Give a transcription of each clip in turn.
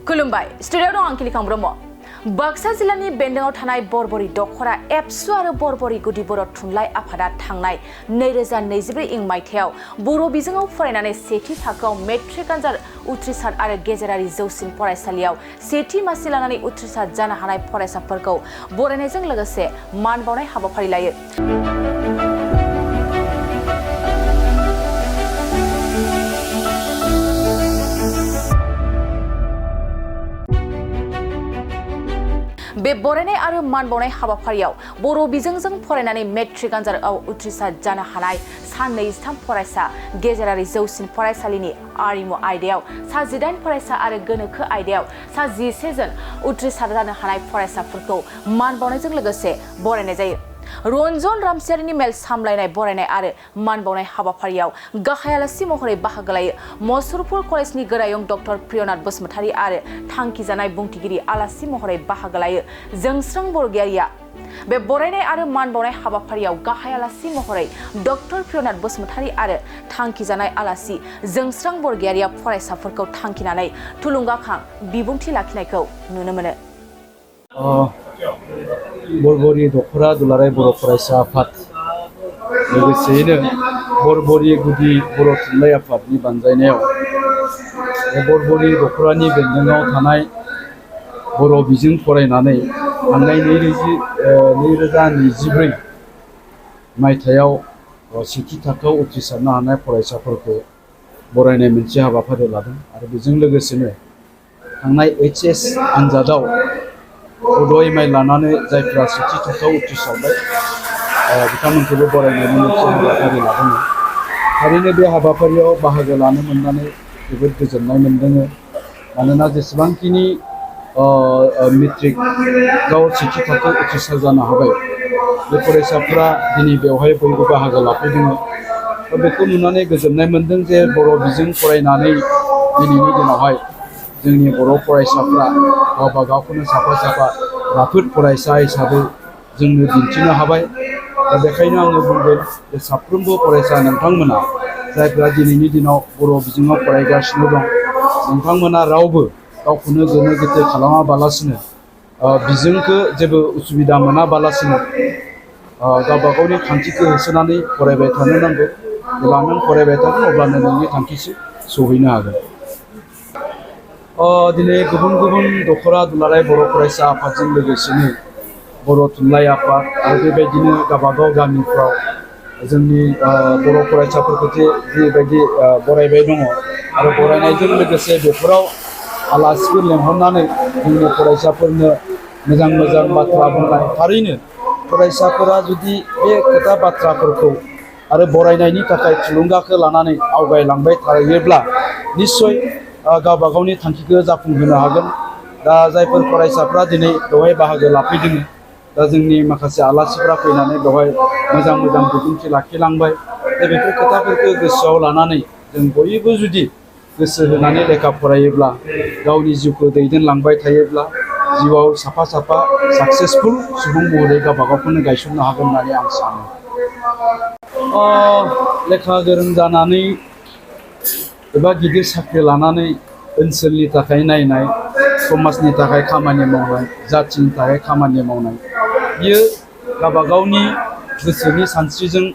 खुलुमबाय स्टुडियो दं आं किलिखां ब्रह्म बाक्सा जिल्लानि बेन्दोंआव थानाय बरबर दख'र एबसु आरो बरबरी गुदि बर' थुनलाइ आफादा थांनाय 2024 इं मायथाइयाव बर' बिजोङाव फरायनानै सेथि थाखोआव मेट्रिक आनजाद उथ्रिसार आरो गेजेरारि जौसिन फरायसालियाव सेथि मासि लानानै उथ्रिसार जानो हानाय फरायसाफोरखौ बरायनायजों लोगोसे मान बावनाय हाबाफारि लायो। बे बरायनाय आरो मान बावनाय हाबाफारियाव बर' बिजोंजों फरायनानै मेट्रिक आनजादआव उथ्रिसार जानो हानाय सा 23 फरायसा, गेजेरारि जौसिन फरायसालिनि आरिमु आयदायाव सा 18 फरायसा आरो गोनोखो आयदायाव सा 11 जन उथ्रिसार जानो हानाय फरायसाफोरखौ मान बावनायजों लोगोसे बरायनाय जायो। रन्जन रामसियारिनि मेल सामलायनाय बरायनाय आरो मान बावनाय हाबाफारियाव गाहाय आलासि महरै बाहागो लायो मसुरपुर कलेजनि गोरायुं डक्टर प्रियनाथ बसुमतारी आरो थांखिजानाय बुंथिगिरि आलासि महरै बाहागो लायो जोंस्रां बरगयारिया। बे बरायनाय आरो मान बावनाय हाबाफारियाव गाहाय आलासि महरै डक्टर प्रियनाथ बसुमतारी आरो थांखिजानाय आलासि जोंस्रां बरगयारिया फरायसाफोरखौ थांखिनानै थुलुंगाखां बिबुंथि लाखिनायखौ नुनो मोनो। बरबरी दख'र दुलाराय बर' फरायसा आफाद लोगोसेयैनो बरबरी गुदि बर' थुनलाइ आफादनि बानजायनायाव बरबरी दख'रानि बेन्दोंआव थानाय बर' बिजों फरायनानै थांनाय 2024 मायथाइयाव सेथि थाखोआव उथ्रिसारनो हानाय फरायसाफोरखौ बरायनाय मोनसे हाबाफारि लादों आरो बेजों लोगोसेनो थांनाय HS आनजादाव बड' एम.आइ. लानानै जायफ्रा सेथि थाखोआव उथ्रिसारबाय बिथांमोनखौबो बरायनायनि मोनसे हाबाफारि लादोंमोन। थारैनो बे हाबाफारियाव बाहागो लानो मोननानै जोबोद गोजोननाय मोनदों। मानोना जेसेबांखिनि मेट्रिकआव सेथि थाखोआव उथ्रिसार जानो हाबाय बे फरायसाफोरा दिनै बेवहाय बयबो बाहागो लाफैदों। बेखौ नुनानै गोजोननाय मोनदों जे बर' बिजों फरायनानै दिनैनि दिनावहाय जोंनि बर' फरायसाफ्रा गावबा गावखौनो साफा साफा राफोद फरायसा हिसाबै जोंनो दिन्थिनो हाबाय। दा बेखायनो आङो बुंगोन जे साफ्रोमबो फरायसा नोंथांमोना जायफ्रा दिनैनि दिनाव बर' बिजोङाव फरायगासिनो दं नोंथांमोना रावबो गावखौनो गोनो गोथो खालामाबालासिनो बिजोंखौ जेबो उसुबिदा मोनाबालासिनो गावबा गावनि थांखिखौ होसोनानै फरायबाय थानो नांगौ। जेब्ला नों फरायबाय थागोन अब्लानो नोंनि थांखिसिम सौहैनो हागोन। दिनै गुबुन गुबुन दख'र दुलाराय बर' फरायसा आफादजों लोगोसेनो बर' थुनलाइ आफाद आरो बेबायदिनो गावबागाव गामिफ्राव जोंनि बर' फरायसाफोरखौ जेबायदि बरायबाय दङ आरो बरायनायजों लोगोसे बेफोराव आलासिफोर लेंहरनानै जोंनि फरायसाफोरनो मोजां मोजां बाथ्रा बुंनाय। थारैनो फरायसाफोरा जुदि बे खोथा बाथ्राफोरखौ आरो बरायनायनि थाखाय थुलुंगाखौ लानानै आवगायलांबाय थायोब्ला निस्सय गावबा गावनि थांखिखौ जाफुंहोनो हागोन। दा जायफोर फरायसाफ्रा दिनै बेवहाय बाहागो लाफैदों दा जोंनि माखासे आलासिफ्रा फैनानै बेवहाय मोजां मोजां बिबुंथि लाखिलांबाय। दा बेफोर खोथाफोरखौ गोसोआव लानानै जों बयबो जुदि गोसो होनानै लेखा फरायोब्ला गावनि जिउखौ दैदेनलांबाय थायोब्ला जिउआव साफा साफा साक्सेसफुल सुबुं महरै गावबा गावखौनो गायसननो हागोन होननानै आं सानो। लेखा गोरों जानानै एबा गिदिर साख्रि लानानै ओनसोलनि थाखाय नायनाय, समाजनि थाखाय खामानि मावनाय, जाथिनि थाखाय खामानि मावनाय बियो गावबा गावनि गोसोनि सानस्रिजों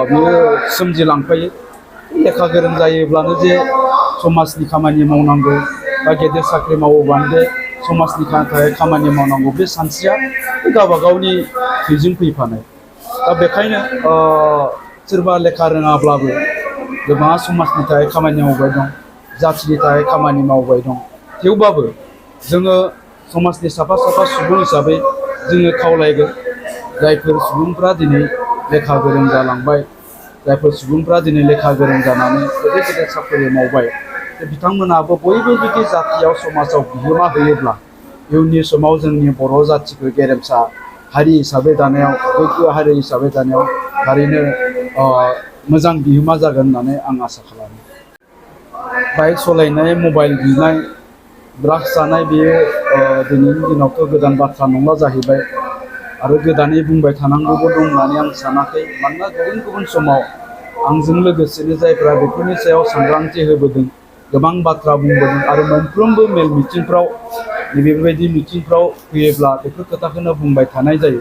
बियो सोमजिलांफायो। लेखा गोरों जायोब्लानो जे समाजनि खामानि मावनांगौ बा गेदेर साख्रि मावोब्लानो जे समाजनि थाखाय खामानि मावनांगौ बे सानस्रिया गावबा गावनि थैजों फैफानाय। दा बेखायनो सोरबा लेखा रोङाब्लाबो गोबाङा समाजनि थाखाय खामानि मावबाय दं, जाथिनि थाखाय खामानि मावबाय दं। थेवबाबो जोङो समाजनि साफा साफा सुबुं हिसाबै जोङो खावलायगोन जायफोर सुबुंफ्रा दिनै लेखा गोरों जालांबाय, जायफोर सुबुंफ्रा दिनै लेखा गोरों जानानै गेदेर गेदेर साख्रि मावबाय बिथांमोनाबो बयबो जुदि जातियाव समाजाव बिहोमा होयोब्ला इयुननि समाव जोंनि बर' जातिखौ गेरेमसा हारि हिसाबै दानायाव, गोग्गो हारि हिसाबै दानायाव थारैनो मोजां बिहोमा जागोन होननानै आं आसा खालामो। बाइक सालायनाय, मबाइल बिनाय, ड्राग्स जानाय बेयो दिनैनि दिनावथ' गोदान बाथ्रा नंला जाहैबाय आरो गोदानै बुंबाय थानांगौबो दं होननानै आं सानाखै। मानोना गुबुन गुबुन समाव आंजों लोगोसेनो जायफ्रा बेफोरनि सायाव सांग्रांथि होबोदों गोबां बाथ्रा बुंबोदों आरो मोनफ्रोमबो मेल मिटिंफ्राव बेफोरबायदि मिटिंफ्राव फैयोब्ला बेफोर खोथाखौनो बुंबाय थानाय जायो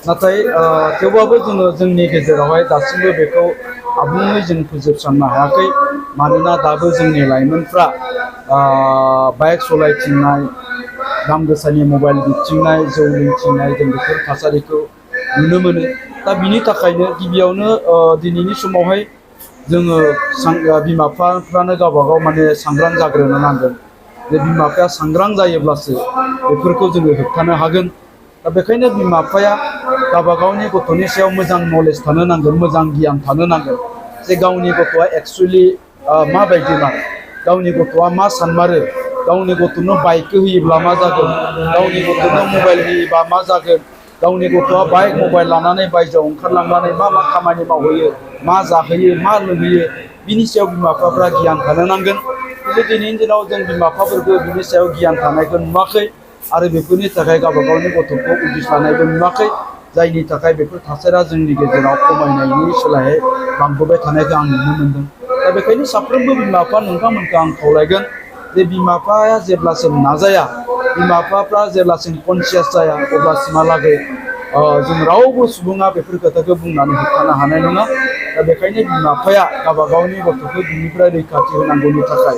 नाथाय थेवबाबो जोङो जोंनि गेजेरावहाय दासिमबो बेखौ आबुङै जों फोजोबस्रांनो हायाखै मानोना दाबो जोंनि लाइमोनफ्रा बाइक सालायथिंनाय दाम गोसानि मबाइल बिथिंनाय जौ लोंथिंनाय जों बेफोर थासारिखौ नुनो मोनो दा बिनि थाखायनो गिबियावनो दिनैनि समावहाय जोङो बिमा बिफाफ्रानो गावबागाव माने सांग्रां जाग्रोनो नांगोन जे बिमा बिफाया सांग्रां जायोब्लासो बेफोरखौ जोङो होबथानो हागोन दा बेखायनो बिमा बिफाया गावबागावनि गथ'नि सायाव मोजां नलेज थानो नांगोन मोजां गियान थानो नांगोन जे गावनि गथ'आ एक्सुवेलि माबायदि मा गावनि गथ'आ मा सानमारो गावनि गथ'नो बाइकखौ होयोब्ला मा जागोन गावनि गथ'नो मबाइल होयोबा मा जागोन गावनि गथ'आ बाइक मबाइल लानानै बायजोआव ओंखारलांनानै मा खामानि मावहैयो मा जाहोयो मा लोंहोयो बिनि सायाव बिमा बिफाफ्रा गियान थानो नांगोन खिन्थु दिनैनि दिनाव जों बिमा बिफाफोरखौ बिनि सायाव गियान थानायखौ नुवाखै आरो बेफोरनि थाखाय गावबागावनि गथ'खौ उदिस लानायबो नुवाखै जायनि थाखाय बेफोर थासारिया जोंनि गेजेराव खमायनायनि सोलायै बांबोबाय थानायखौ आं नुनो मोनदों दा बेखायनो साफ्रोमबो बिमा बिफा नोंथांमोनखौ आं खावलायगोन जे बिमा बिफाया जेब्लासिम नाजाया बिमा बिफाफ्रा जेब्लासिम कनसियास जाया अब्लासिमहालागै जों रावबो सुबुङा बेफोर खोथाखौ बुंनानै होबथानो हानाय नङा दा बेखायनो बिमा बिफाया गावबागावनि गथ'खौ बिनिफ्राय रैखाथि होनांगौनि थाखाय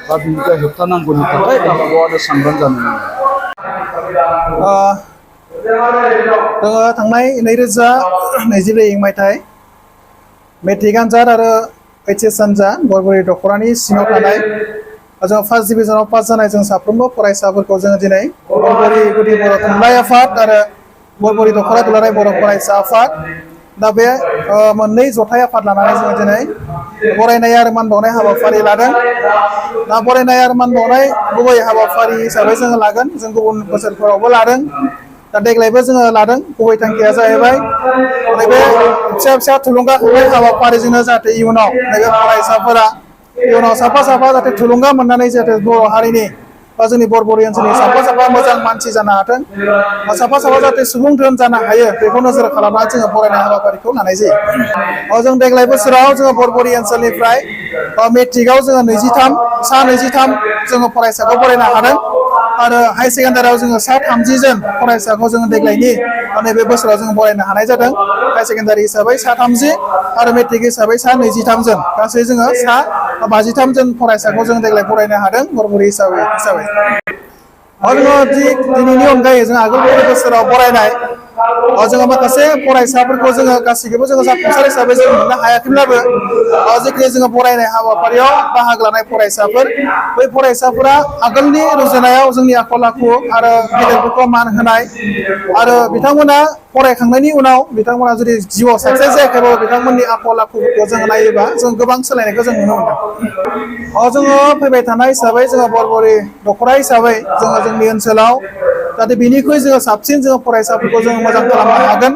बा बिनिफ्राय होबथानांगौनि थाखाय गावबागावआनो सांग्रां जानो नांगौ जोङो थांनाय 2024 मायथाइ मेट्रिक आनजाद आरो HS आनजाद बरबर दख'रानि सिङाव थानाय जों फार्स्ट डिभिजनाव पास जानाय जों साफ्रोमबो फरायसाफोरखौ जोङो दिनै बरबरि गुदि बर' थुनलाइ आफाद आरो बरबरि दख'रा दुलाराय बर' फरायसा आफाद दा बे मोननै जथाय आफाद लानानै जोङो दिनै बरायनाय आरो मान बावनाय हाबाफारि लादों दा बरायनाय आरो मान बावनाय गुबै हाबाफारि हिसाबै जोङो लागोन जों गुबुन बोसोरफोरावबो लादों दा देग्लायबो जोङो लादों गुबै थांखिया जाहैबाय नैबे फिसा फिसा थुलुंगाखांनाय हाबाफारिजोंनो जाहाथे इयुनाव नैबे फरायसाफोरा इयुनाव साफा साफा जाहाथे थुलुंगा मोननानै जाहाथे बर' हारिनि बा जोंनि बरबरि ओनसोलनि साफा साफा मोजां मानसि जानो हाथों बा साफा साफा जाहाथे सुबुं धोन जानो हायो बेखौ नोजोर खालामनानै जोङो फरायनाय हाबाफारिखौ लानाय जायो जों देग्लाय बोसोराव जोङो बरबरि ओनसोलनिफ्राय मेट्रिकआव जोङो 23 जोङो फरायसाखौ फरायनो हादों आरो हाई सेकेन्डारियाव जोङो 30 जन फरायसाखौ जोङो देग्लायनि नैबे बोसोराव जोङो फरायनो हानाय जादों हाई सेकेन्डारि हिसाबै 30 आरो मेट्रिक हिसाबै 23 जन गासै जोङो 53 जन फरायसाखौ जों देग्लाय फरायनो हादों बरबरि हिसाबै जोङो दिनैनि अनगायै जों आगोल बोसोराव फरायनाय जोङो माखासे फरायसाफोरखौ जोङो गासैखौबो जोङो जाफुंसार हिसाबै जों मोननो हायाखैब्लाबो जेखि जोङो फरायनाय हाबाफारियाव बाहागो लानाय फरायसाफोर बै फरायसाफोरा आगोलनि रुजुनायाव जोंनि आखल आखु आरो गेदेरफोरखौ मान होनाय आरो बिथांमोना फरायखांनायनि उनाव बिथांमोना जुदि जिउआव साक्सेस जायाखैबाबो बिथांमोननि आखल आखुफोरखौ जोङो नायोबा जों गोबां सोलायनायखौ जों नुनो मोनदों जोङो फैबाय थानाय हिसाबै जोङो बरबरि दख'रा हिसाबै जोङो जोंनि ओनसोलाव जाहाथे बिनिख्रुइ जोङो साबसिन जोङो फरायसाफोरखौ जोङो मोजां खालामनो हागोन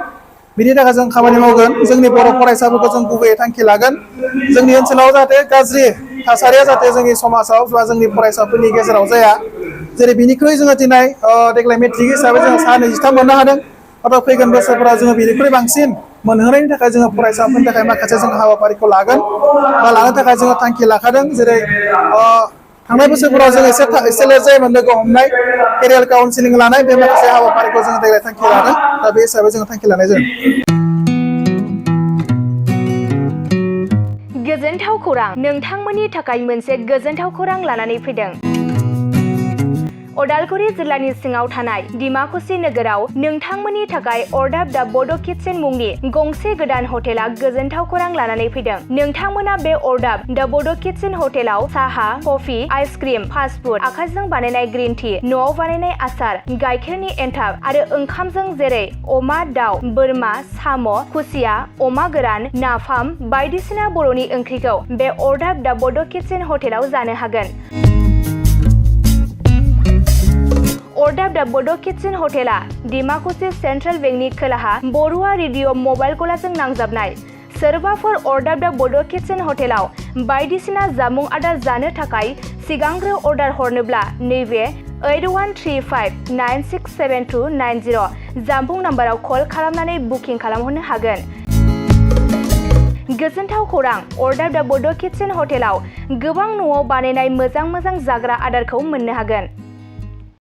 बिनि थाखाय जों खामानि मावगोन जोंनि बर' फरायसाफोरखौ जों गुबैयै थांखि लागोन जोंनि ओनसोलाव जाहाथे गाज्रि थासारिया जाहाथे जोंनि समाजाव बा जोंनि फरायसाफोरनि गेजेराव जाया जेरै बिनिख्रुइ जोङो दिनै देग्लाय मेट्रिक हिसाबै जोङो 23 मोननो हादों नाथाय फैगोन बोसोरफोराव जोङो बिनिख्रुइ बांसिन मोनहोनायनि थाखाय जोङो फरायसाफोरनि थाखाय माखासे जों हाबाफारिखौ लागोन बा लानो थाखाय जोङो थांखि लाखादों जेरै थांनाय बोसोरफोराव जों एसे लेट जायोमोन लोगो हमनाय केरियार काउन्सिलिं लानाय बे माखासे हाबाफारिखौ जोङो देग्लाय थांखि लादों दा बे हिसाबै जोङो थांखि लानाय जादों गोजोनथाव खौरां नोंथांमोननि थाखाय मोनसे गोजोनथाव खौरां लानानै फैदों उदालगुरि जिल्लानि सिङाव थानाय डिमाकुसि नोगोराव नोंथांमोननि थाखाय अरदाब दा बड' किटचेन मुंनि गंसे गोदान हटेला गोजोनथाव खौरां लानानै फैदों नोंथांमोना बे अरदाब दा बड' किटचेन हटेलाव साहा कफि आइसक्रिम फास्ट फुड आखाइजों बानायनाय ग्रीन टि न'आव बानायनाय आसार गाइखेरनि एन्थाब आरो ओंखामजों जेरै अमा दाउ बोरमा साम' खुसिया अमा गोरान नाफाम बायदिसिना बर'नि ओंख्रिखौ बे अरदाब दा बड' किटचेन हटेलाव जानो हागोन अरदाब दा बड' किटचेन हटेला डिमाकुसि सेन्ट्रेल बेंकनि खोलाहा बरुवा रेडिअ मबाइल गलाजों नांजाबनाय सोरबाफोर अरदाब दा बड' किटचेन हटेलाव बायदिसिना जामुं आदार जानो थाखाय सिगांग्रो अर्डार हरनोब्ला नैबे 8135967290 जामबुं नाम्बाराव कल खालामनानै बुकिं खालामहरनो हागोन गोजोनथाव खौरां, अर्डाब दा बड' किटचेन हटेलाव गोबां न'आव बानायनाय मोजां जाग्रा आदारखौ मोननो हागोन।